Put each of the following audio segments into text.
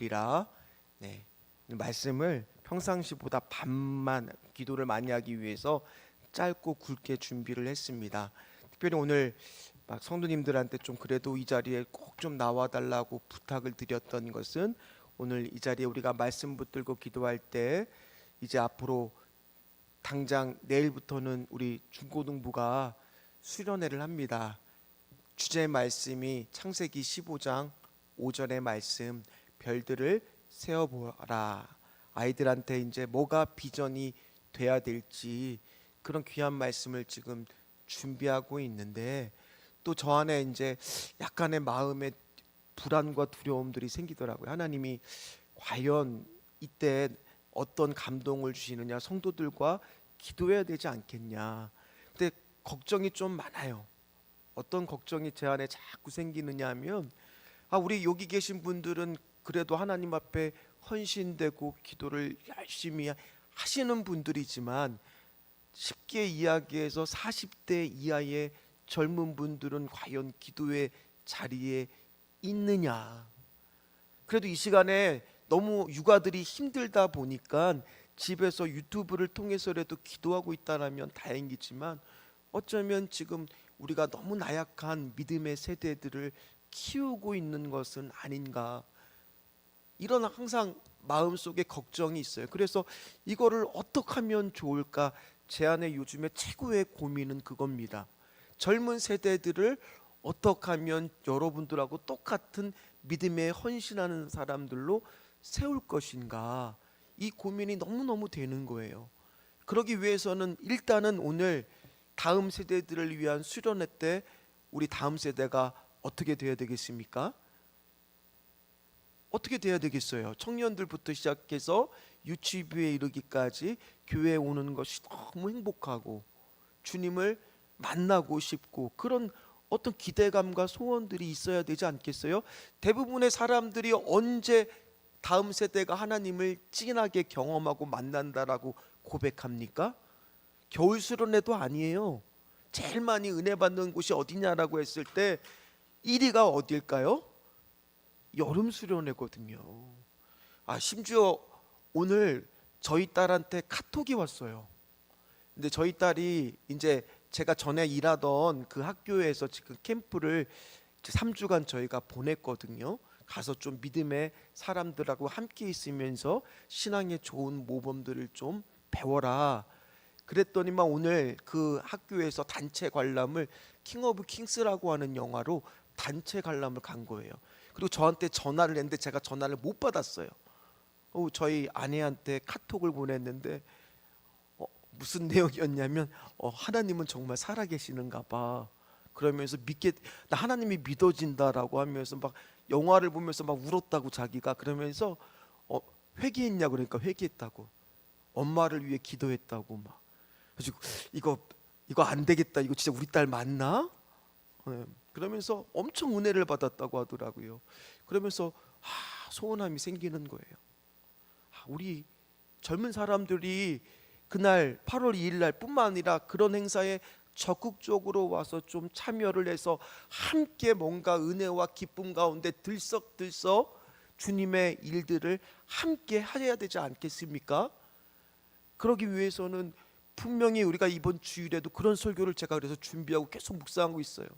리라. 네. 말씀을 평상시보다 반만 기도를 많이 하기 위해서 짧고 굵게 준비를 했습니다. 특별히 오늘 막 성도님들한테 좀 그래도 이 자리에 꼭 좀 나와 달라고 부탁을 드렸던 것은, 오늘 이 자리에 우리가 말씀 붙들고 기도할 때 이제 앞으로 당장 내일부터는 우리 중고등부가 수련회를 합니다. 주제 말씀이 창세기 15장 5절의 말씀, 별들을 세어보라. 아이들한테 이제 뭐가 비전이 돼야 될지 그런 귀한 말씀을 지금 준비하고 있는데, 또 저 안에 이제 약간의 마음의 불안과 두려움들이 생기더라고요. 하나님이 과연 이때 어떤 감동을 주시느냐, 성도들과 기도해야 되지 않겠냐. 근데 걱정이 좀 많아요. 어떤 걱정이 제 안에 자꾸 생기느냐 하면, 우리 여기 계신 분들은 그래도 하나님 앞에 헌신되고 기도를 열심히 하시는 분들이지만, 쉽게 이야기해서 40대 이하의 젊은 분들은 과연 기도의 자리에 있느냐. 그래도 이 시간에 너무 육아들이 힘들다 보니까 집에서 유튜브를 통해서라도 기도하고 있다라면 다행이지만, 어쩌면 지금 우리가 너무 나약한 믿음의 세대들을 키우고 있는 것은 아닌가, 이런 항상 마음속에 걱정이 있어요. 그래서 이거를 어떻게 하면 좋을까, 제 안에 요즘에 최고의 고민은 그겁니다. 젊은 세대들을 어떻게 하면 여러분들하고 똑같은 믿음에 헌신하는 사람들로 세울 것인가, 이 고민이 너무너무 되는 거예요. 그러기 위해서는 일단은 오늘 다음 세대들을 위한 수련회 때 우리 다음 세대가 어떻게 돼야 되겠습니까? 어떻게 돼야 되겠어요? 청년들부터 시작해서 유치부에 이르기까지 교회에 오는 것이 너무 행복하고 주님을 만나고 싶고, 그런 어떤 기대감과 소원들이 있어야 되지 않겠어요? 대부분의 사람들이 언제 다음 세대가 하나님을 진하게 경험하고 만난다라고 고백합니까? 겨울 수련회도 아니에요. 제일 많이 은혜 받는 곳이 어디냐라고 했을 때 1위가 어딜까요? 여름 수련회거든요. 심지어 오늘 저희 딸한테 카톡이 왔어요. 근데 저희 딸이 이제 제가 전에 일하던 그 학교에서 지금 캠프를 3주간 저희가 보냈거든요. 가서 좀 믿음의 사람들하고 함께 있으면서 신앙의 좋은 모범들을 좀 배워라. 그랬더니만 오늘 그 학교에서 단체 관람을 킹 오브 킹스라고 하는 영화로 단체 관람을 간 거예요. 그리고 저한테 전화를 했는데 제가 전화를 못 받았어요. 저희 아내한테 카톡을 보냈는데 무슨 내용이었냐면, 하나님은 정말 살아계시는가 봐. 그러면서 나 하나님이 믿어진다라고 하면서 막 영화를 보면서 막 울었다고 자기가. 그러면서 회개했냐 그러니까 회개했다고, 엄마를 위해 기도했다고 막. 그래서 이거 안 되겠다, 이거 진짜 우리 딸 맞나? 그러면서 엄청 은혜를 받았다고 하더라고요. 그러면서 소원함이 생기는 거예요. 우리 젊은 사람들이 그날 8월 2일 날 뿐만 아니라 그런 행사에 적극적으로 와서 좀 참여를 해서 함께 뭔가 은혜와 기쁨 가운데 들썩들썩 주님의 일들을 함께 해야 되지 않겠습니까? 그러기 위해서는 분명히 우리가 이번 주일에도 그런 설교를 제가 그래서 준비하고 계속 묵상하고 있어요.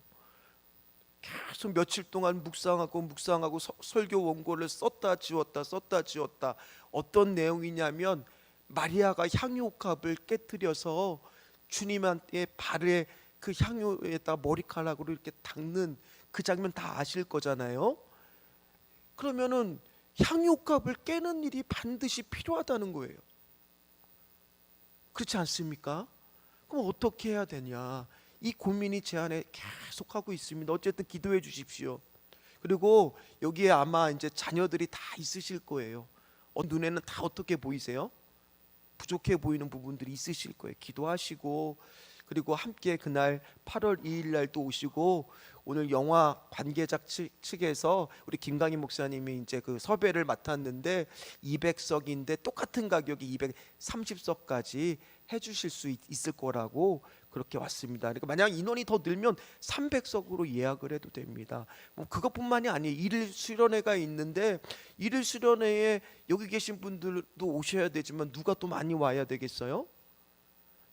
계속 며칠 동안 묵상하고 설교 원고를 썼다 지웠다. 어떤 내용이냐면, 마리아가 향유옥합을 깨뜨려서 주님한테 발에 그 향유에다 머리카락으로 이렇게 닦는 그 장면 다 아실 거잖아요. 그러면은 향유옥합을 깨는 일이 반드시 필요하다는 거예요. 그렇지 않습니까? 그럼 어떻게 해야 되냐, 이 고민이 제 안에 계속 하고 있습니다. 어쨌든 기도해 주십시오. 그리고 여기에 아마 이제 자녀들이 다 있으실 거예요. 눈에는 다 어떻게 보이세요? 부족해 보이는 부분들이 있으실 거예요. 기도하시고, 그리고 함께 그날 8월 2일 날 또 오시고, 오늘 영화 관계자 측에서 우리 김강희 목사님이 이제 그 섭외를 맡았는데 200석인데 똑같은 가격이 230석까지 해주실 수 있을 거라고 그렇게 왔습니다. 그러니까 만약 인원이 더 늘면 300석으로 예약을 해도 됩니다. 뭐 그것뿐만이 아니에요. 일일 수련회가 있는데 일일 수련회에 여기 계신 분들도 오셔야 되지만 누가 또 많이 와야 되겠어요?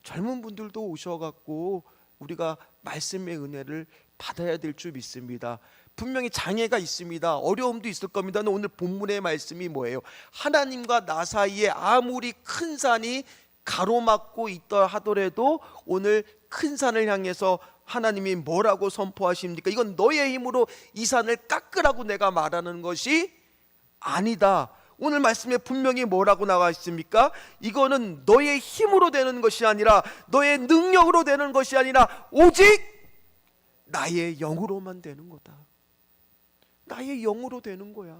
젊은 분들도 오셔갖고 우리가 말씀의 은혜를 받아야 될 줄 믿습니다. 분명히 장애가 있습니다. 어려움도 있을 겁니다. 근데 오늘 본문의 말씀이 뭐예요? 하나님과 나 사이에 아무리 큰 산이 가로막고 있다 하더라도 오늘 큰 산을 향해서 하나님이 뭐라고 선포하십니까? 이건 너의 힘으로 이 산을 깎으라고 내가 말하는 것이 아니다. 오늘 말씀에 분명히 뭐라고 나와 있습니까? 이거는 너의 힘으로 되는 것이 아니라 너의 능력으로 되는 것이 아니라 오직 나의 영으로만 되는 거다. 나의 영으로 되는 거야.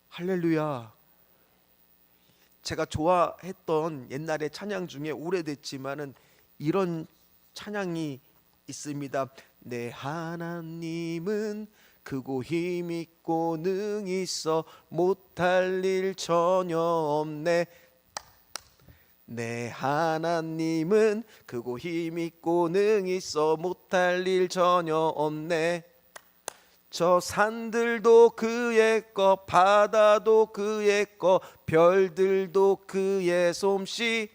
할렐루야. 제가 좋아했던 옛날의 찬양 중에 오래됐지만은 이런 찬양이 있습니다. 내 하나님은 크고 힘있고 능히 있어 못할 일 전혀 없네. 내 하나님은 크고 힘있고 능히 있어 못할 일 전혀 없네. 저 산들도 그의 거, 바다도 그의 거, 별들도 그의 솜씨.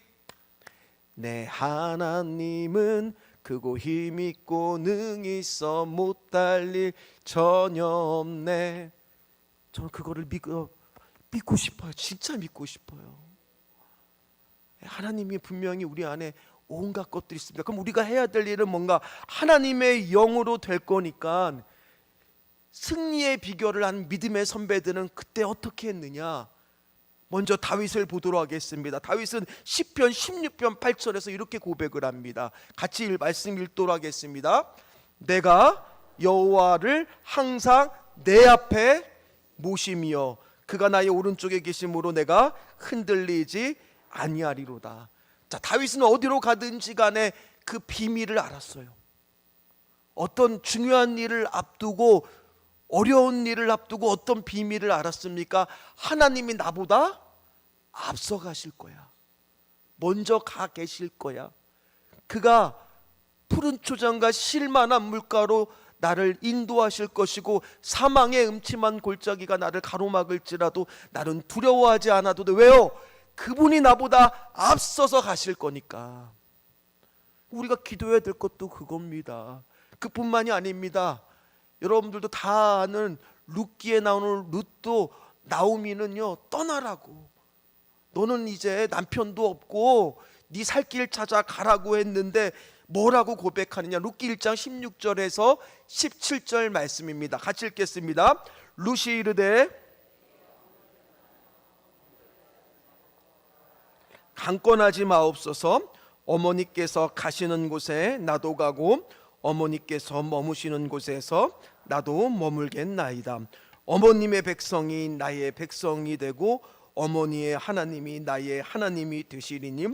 내 하나님은 크고 힘있고 능히 있어 못할 일 전혀 없네. 저는 그거를 믿고 싶어요. 진짜 믿고 싶어요. 하나님이 분명히 우리 안에 온갖 것들이 있습니다. 그럼 우리가 해야 될 일은 뭔가 하나님의 영으로 될 거니까 승리의 비결을 한 믿음의 선배들은 그때 어떻게 했느냐? 먼저 다윗을 보도록 하겠습니다. 다윗은 시편 16편 8절에서 이렇게 고백을 합니다. 같이 말씀 읽도록 하겠습니다. 내가 여호와를 항상 내 앞에 모심이여 그가 나의 오른쪽에 계심으로 내가 흔들리지 아니하리로다. 자, 다윗은 어디로 가든지 간에 그 비밀을 알았어요. 어떤 중요한 일을 앞두고 어려운 일을 앞두고 어떤 비밀을 알았습니까? 하나님이 나보다 앞서 가실 거야. 먼저 가 계실 거야. 그가 푸른 초장과 실만한 물가로 나를 인도하실 것이고 사망의 음침한 골짜기가 나를 가로막을지라도 나는 두려워하지 않아도 돼. 왜요? 그분이 나보다 앞서서 가실 거니까. 우리가 기도해야 될 것도 그겁니다. 그뿐만이 아닙니다. 여러분들도 다 아는 룻기에 나오는 룻도 나오미는요 떠나라고, 너는 이제 남편도 없고 네 살 길 찾아 가라고 했는데 뭐라고 고백하느냐? 룻기 1장 16절에서 17절 말씀입니다. 같이 읽겠습니다. 룻이 이르되 강권하지 마옵소서. 어머니께서 가시는 곳에 나도 가고 어머니께서 머무시는 곳에서 나도 머물겠나이다. 어머님의 백성이 나의 백성이 되고 어머니의 하나님이 나의 하나님이 되시리니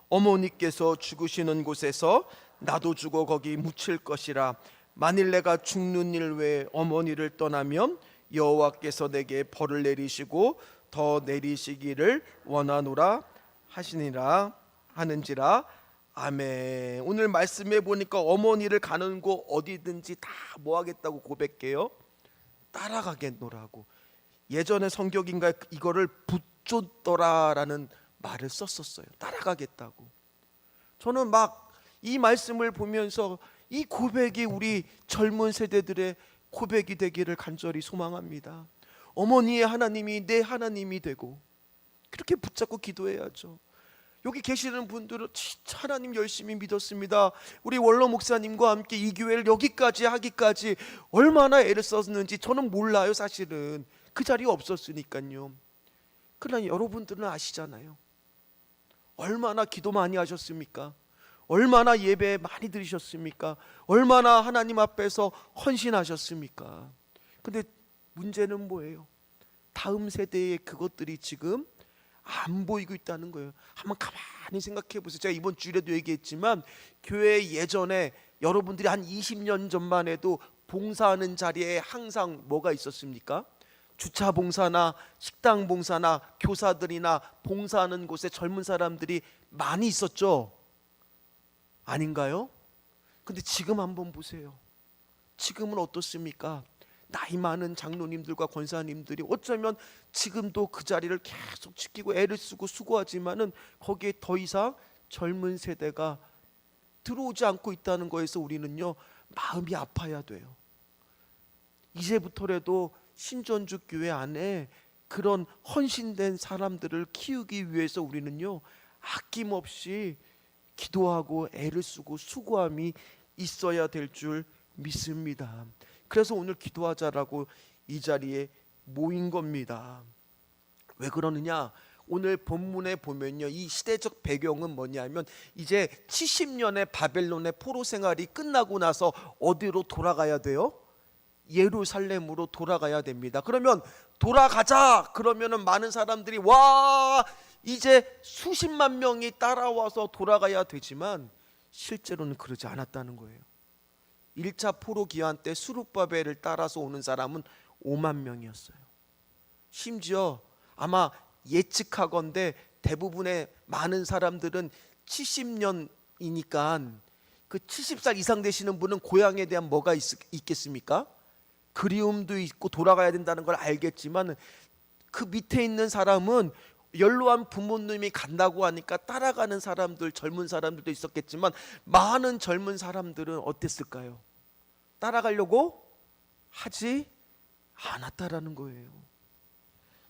어머니께서 죽으시는 곳에서 나도 죽어 거기 묻힐 것이라. 만일 내가 죽는 일 외에 어머니를 떠나면 여호와께서 내게 벌을 내리시고 더 내리시기를 원하노라 하시니라 하는지라. 아멘. 오늘 말씀해 보니까 어머니를 가는 곳 어디든지 다 뭐 하겠다고 고백해요? 따라가겠노라고. 예전에 성경인가 이거를 붙줬더라라는 말을 썼었어요. 따라가겠다고. 저는 막 이 말씀을 보면서 이 고백이 우리 젊은 세대들의 고백이 되기를 간절히 소망합니다. 어머니의 하나님이 내 하나님이 되고 그렇게 붙잡고 기도해야죠. 여기 계시는 분들은 진짜 하나님 열심히 믿었습니다. 우리 원로 목사님과 함께 이 교회를 여기까지 하기까지 얼마나 애를 썼는지 저는 몰라요. 사실은 그 자리에 없었으니까요. 그러나 여러분들은 아시잖아요. 얼마나 기도 많이 하셨습니까? 얼마나 예배 많이 드리셨습니까? 얼마나 하나님 앞에서 헌신하셨습니까? 근데 문제는 뭐예요? 다음 세대의 그것들이 지금 안 보이고 있다는 거예요. 한번 가만히 생각해 보세요. 제가 이번 주일에도 얘기했지만 교회 예전에 여러분들이 한 20년 전만 해도 봉사하는 자리에 항상 뭐가 있었습니까? 주차 봉사나 식당 봉사나 교사들이나 봉사하는 곳에 젊은 사람들이 많이 있었죠. 아닌가요? 근데 지금 한번 보세요. 지금은 어떻습니까? 나이 많은 장로님들과 권사님들이 어쩌면 지금도 그 자리를 계속 지키고 애를 쓰고 수고하지만은 거기에 더 이상 젊은 세대가 들어오지 않고 있다는 거에서 우리는요 마음이 아파야 돼요. 이제부터라도 신전주 교회 안에 그런 헌신된 사람들을 키우기 위해서 우리는요 아낌없이 기도하고 애를 쓰고 수고함이 있어야 될 줄 믿습니다. 그래서 오늘 기도하자라고 이 자리에 모인 겁니다. 왜 그러느냐? 오늘 본문에 보면요 이 시대적 배경은 뭐냐면 이제 70년의 바벨론의 포로 생활이 끝나고 나서 어디로 돌아가야 돼요? 예루살렘으로 돌아가야 됩니다. 그러면 돌아가자 그러면은 많은 사람들이 와 이제 수십만 명이 따라와서 돌아가야 되지만 실제로는 그러지 않았다는 거예요. 1차 포로 기한 때 수룹바벨을 따라서 오는 사람은 5만 명이었어요. 심지어 아마 예측하건대 대부분의 많은 사람들은 70년이니까 그 70살 이상 되시는 분은 고향에 대한 뭐가 있겠습니까? 그리움도 있고 돌아가야 된다는 걸 알겠지만 그 밑에 있는 사람은 연로한 부모님이 간다고 하니까 따라가는 사람들, 젊은 사람들도 있었겠지만 많은 젊은 사람들은 어땠을까요? 따라가려고 하지 않았다라는 거예요.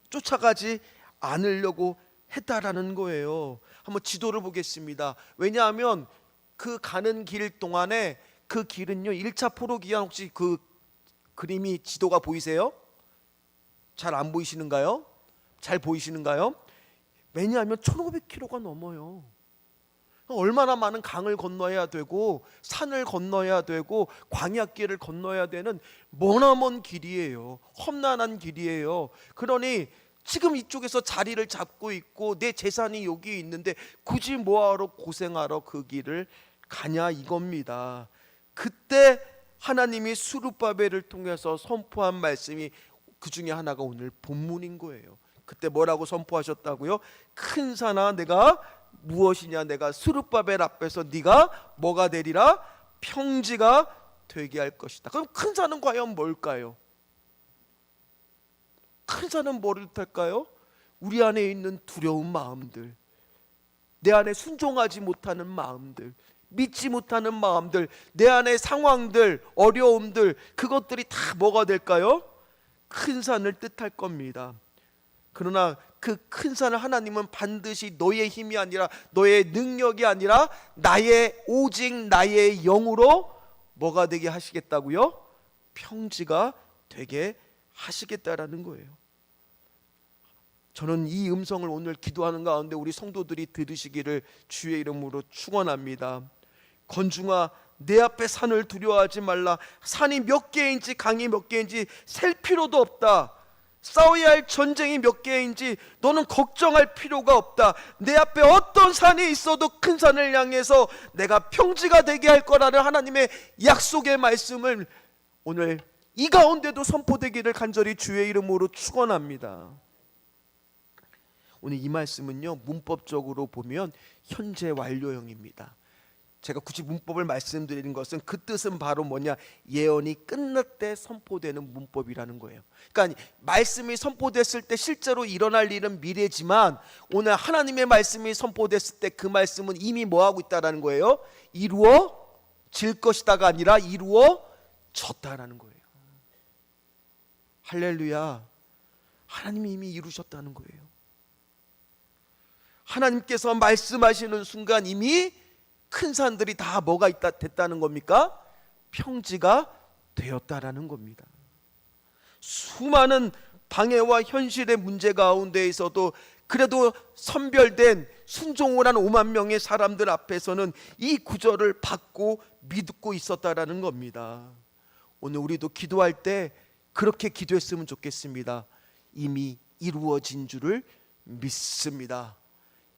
쫓아가지 않으려고 했다라는 거예요. 한번 지도를 보겠습니다. 왜냐하면 그 가는 길 동안에 그 길은요 1차 포로기한 혹시 그 그림이 지도가 보이세요? 잘 안 보이시는가요? 잘 보이시는가요? 왜냐하면 1500km가 넘어요. 얼마나 많은 강을 건너야 되고 산을 건너야 되고 광야길을 건너야 되는 머나먼 길이에요. 험난한 길이에요. 그러니 지금 이쪽에서 자리를 잡고 있고 내 재산이 여기 있는데 굳이 뭐하러 고생하러 그 길을 가냐 이겁니다. 그때 하나님이 수룹바벨을 통해서 선포한 말씀이 그 중에 하나가 오늘 본문인 거예요. 그때 뭐라고 선포하셨다고요? 큰 산아 내가 무엇이냐, 내가 수룹바벨 앞에서 네가 뭐가 되리라? 평지가 되게 할 것이다. 그럼 큰 산은 과연 뭘까요? 큰 산은 뭐를 뜻할까요? 우리 안에 있는 두려운 마음들, 내 안에 순종하지 못하는 마음들, 믿지 못하는 마음들, 내 안의 상황들, 어려움들, 그것들이 다 뭐가 될까요? 큰 산을 뜻할 겁니다. 그러나 그 큰 산을 하나님은 반드시 너의 힘이 아니라 너의 능력이 아니라 오직 나의 영으로 뭐가 되게 하시겠다고요? 평지가 되게 하시겠다라는 거예요. 저는 이 음성을 오늘 기도하는 가운데 우리 성도들이 들으시기를 주의 이름으로 축원합니다. 건중아 내 앞에 산을 두려워하지 말라. 산이 몇 개인지 강이 몇 개인지 셀 필요도 없다. 싸워야 할 전쟁이 몇 개인지 너는 걱정할 필요가 없다. 내 앞에 어떤 산이 있어도 큰 산을 향해서 내가 평지가 되게 할 거라는 하나님의 약속의 말씀을 오늘 이 가운데도 선포되기를 간절히 주의 이름으로 축원합니다. 오늘 이 말씀은요 문법적으로 보면 현재 완료형입니다. 제가 굳이 문법을 말씀드리는 것은 그 뜻은 바로 뭐냐, 예언이 끝날 때 선포되는 문법이라는 거예요. 그러니까 말씀이 선포됐을 때 실제로 일어날 일은 미래지만 오늘 하나님의 말씀이 선포됐을 때 그 말씀은 이미 뭐하고 있다라는 거예요? 이루어질 것이다가 아니라 이루어졌다라는 거예요. 할렐루야. 하나님이 이미 이루셨다는 거예요. 하나님께서 말씀하시는 순간 이미 큰 산들이 다 뭐가 됐다는 겁니까? 평지가 되었다라는 겁니다. 수많은 방해와 현실의 문제 가운데에서도 그래도 선별된 순종을 한 5만 명의 사람들 앞에서는 이 구절을 받고 믿고 있었다라는 겁니다. 오늘 우리도 기도할 때 그렇게 기도했으면 좋겠습니다. 이미 이루어진 줄을 믿습니다.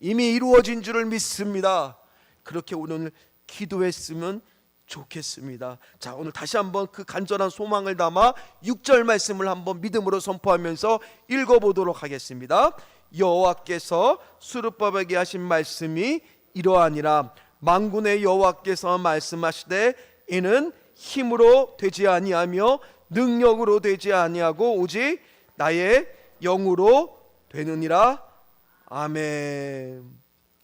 이미 이루어진 줄을 믿습니다. 그렇게 오늘 기도했으면 좋겠습니다. 자, 오늘 다시 한번 그 간절한 소망을 담아 6절 말씀을 한번 믿음으로 선포하면서 읽어보도록 하겠습니다. 여호와께서 수룹바벨에게 하신 말씀이 이러하니라. 만군의 여호와께서 말씀하시되 이는 힘으로 되지 아니하며 능력으로 되지 아니하고 오직 나의 영으로 되느니라. 아멘.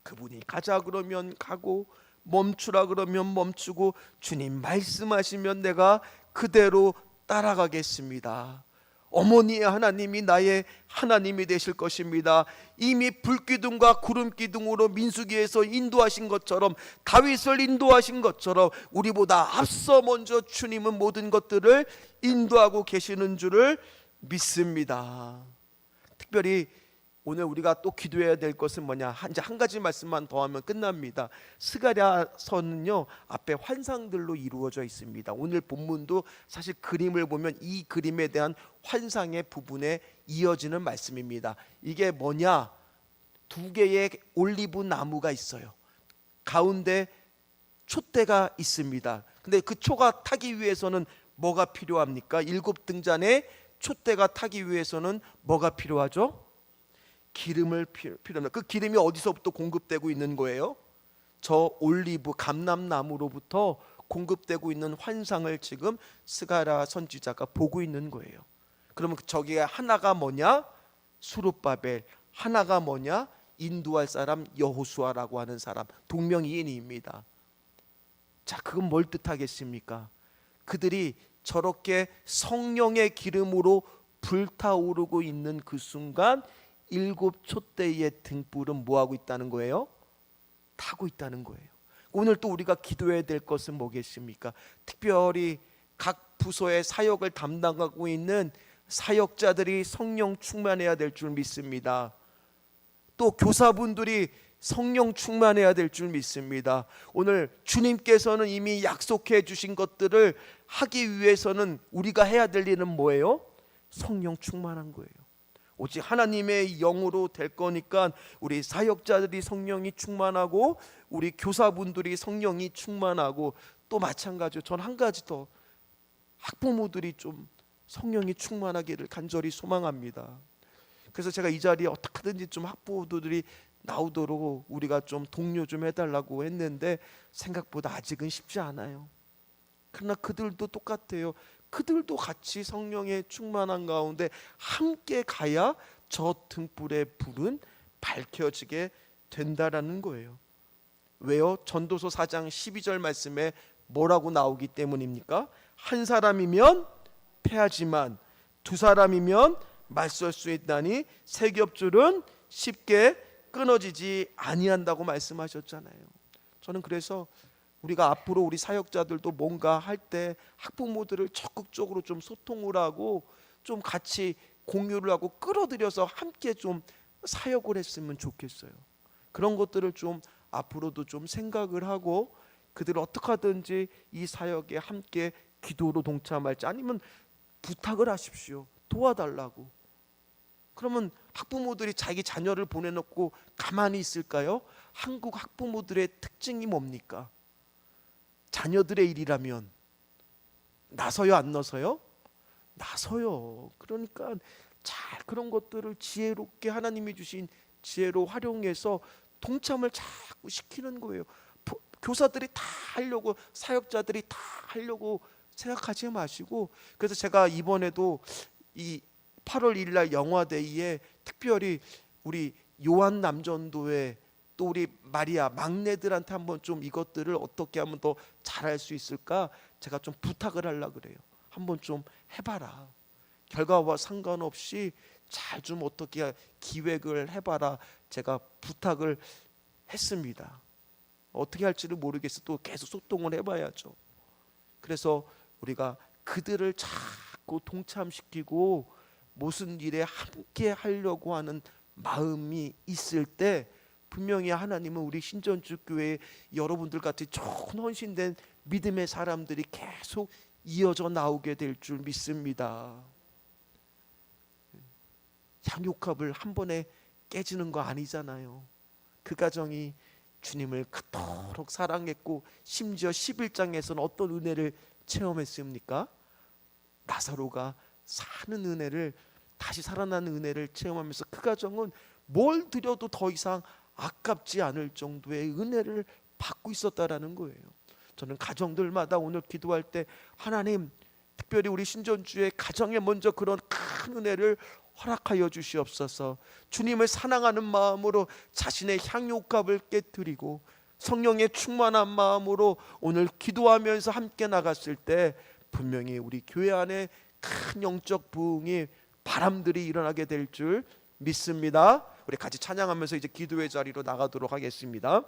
그분이 가자 그러면 가고 멈추라 그러면 멈추고 주님 말씀하시면 내가 그대로 따라가겠습니다. 어머니의 하나님이 나의 하나님이 되실 것입니다. 이미 불기둥과 구름기둥으로 민수기에서 인도하신 것처럼, 다윗을 인도하신 것처럼 우리보다 앞서 먼저 주님은 모든 것들을 인도하고 계시는 줄을 믿습니다. 특별히 오늘 우리가 또 기도해야 될 것은 뭐냐? 이제 한 가지 말씀만 더 하면 끝납니다. 스가랴서는요 앞에 환상들로 이루어져 있습니다. 오늘 본문도 사실 그림을 보면 이 그림에 대한 환상의 부분에 이어지는 말씀입니다. 이게 뭐냐? 두 개의 올리브 나무가 있어요. 가운데 촛대가 있습니다. 근데 그 초가 타기 위해서는 뭐가 필요합니까? 7등잔에 촛대가 타기 위해서는 뭐가 필요하죠? 기름을 필요합니다. 그 기름이 어디서부터 공급되고 있는 거예요? 저 올리브 감람나무로부터 공급되고 있는 환상을 지금 스가랴 선지자가 보고 있는 거예요. 그러면 저기에 하나가 뭐냐? 수룹바벨, 하나가 뭐냐? 인도할 사람 여호수아라고 하는 사람, 동명이인입니다. 자, 그건 뭘 뜻하겠습니까? 그들이 저렇게 성령의 기름으로 불타오르고 있는 그 순간 7 촛대의 등불은 뭐하고 있다는 거예요? 타고 있다는 거예요. 오늘 또 우리가 기도해야 될 것은 뭐겠습니까? 특별히 각 부서의 사역을 담당하고 있는 사역자들이 성령 충만해야 될 줄 믿습니다. 또 교사분들이 성령 충만해야 될 줄 믿습니다. 오늘 주님께서는 이미 약속해 주신 것들을 하기 위해서는 우리가 해야 될 일은 뭐예요? 성령 충만한 거예요. 오직 하나님의 영으로 될 거니까 우리 사역자들이 성령이 충만하고 우리 교사분들이 성령이 충만하고, 또 마찬가지로 전 한 가지 더, 학부모들이 좀 성령이 충만하기를 간절히 소망합니다. 그래서 제가 이 자리에 어떻게든지 좀 학부모들이 나오도록 우리가 좀 독려 좀 해달라고 했는데 생각보다 아직은 쉽지 않아요. 그러나 그들도 똑같아요. 그들도 같이 성령의 충만한 가운데 함께 가야 저 등불의 불은 밝혀지게 된다라는 거예요. 왜요? 전도서 4장 12절 말씀에 뭐라고 나오기 때문입니까? 한 사람이면 패하지만 두 사람이면 맞설 수 있다니 세 겹줄은 쉽게 끊어지지 아니한다고 말씀하셨잖아요. 저는 그래서 우리가 앞으로 우리 사역자들도 뭔가 할 때 학부모들을 적극적으로 좀 소통을 하고 좀 같이 공유를 하고 끌어들여서 함께 좀 사역을 했으면 좋겠어요. 그런 것들을 좀 앞으로도 좀 생각을 하고 그들을 어떻게 하든지 이 사역에 함께 기도로 동참할지, 아니면 부탁을 하십시오. 도와달라고. 그러면 학부모들이 자기 자녀를 보내놓고 가만히 있을까요? 한국 학부모들의 특징이 뭡니까? 자녀들의 일이라면 나서요, 안 나서요? 나서요. 그러니까 잘 그런 것들을 지혜롭게 하나님이 주신 지혜로 활용해서 동참을 자꾸 시키는 거예요. 교사들이 다 하려고, 사역자들이 다 하려고 생각하지 마시고. 그래서 제가 이번에도 이 8월 1일 날 영화데이에 특별히 우리 요한 남전도회 또 우리 마리아 막내들한테 한번 좀 이것들을 어떻게 하면 더 잘할 수 있을까 제가 좀 부탁을 하려고 그래요. 한번 좀 해봐라. 결과와 상관없이 잘 좀 어떻게 기획을 해봐라. 제가 부탁을 했습니다. 어떻게 할지를 모르겠어. 또 계속 소통을 해봐야죠. 그래서 우리가 그들을 자꾸 동참시키고 무슨 일에 함께 하려고 하는 마음이 있을 때 분명히 하나님은 우리 신전주교회 여러분들 같이 좋은 헌신된 믿음의 사람들이 계속 이어져 나오게 될 줄 믿습니다. 양육합을 한 번에 깨지는 거 아니잖아요. 그 가정이 주님을 그토록 사랑했고 심지어 11장에서는 어떤 은혜를 체험했습니까? 나사로가 사는 은혜를, 다시 살아나는 은혜를 체험하면서 그 가정은 뭘 드려도 더 이상 아깝지 않을 정도의 은혜를 받고 있었다라는 거예요. 저는 가정들마다 오늘 기도할 때 하나님, 특별히 우리 신전주의 가정에 먼저 그런 큰 은혜를 허락하여 주시옵소서. 주님을 사랑하는 마음으로 자신의 향유값을 깨뜨리고 성령의 충만한 마음으로 오늘 기도하면서 함께 나갔을 때 분명히 우리 교회 안에 큰 영적 부흥이, 바람들이 일어나게 될 줄 믿습니다. 우리 같이 찬양하면서 이제 기도의 자리로 나가도록 하겠습니다.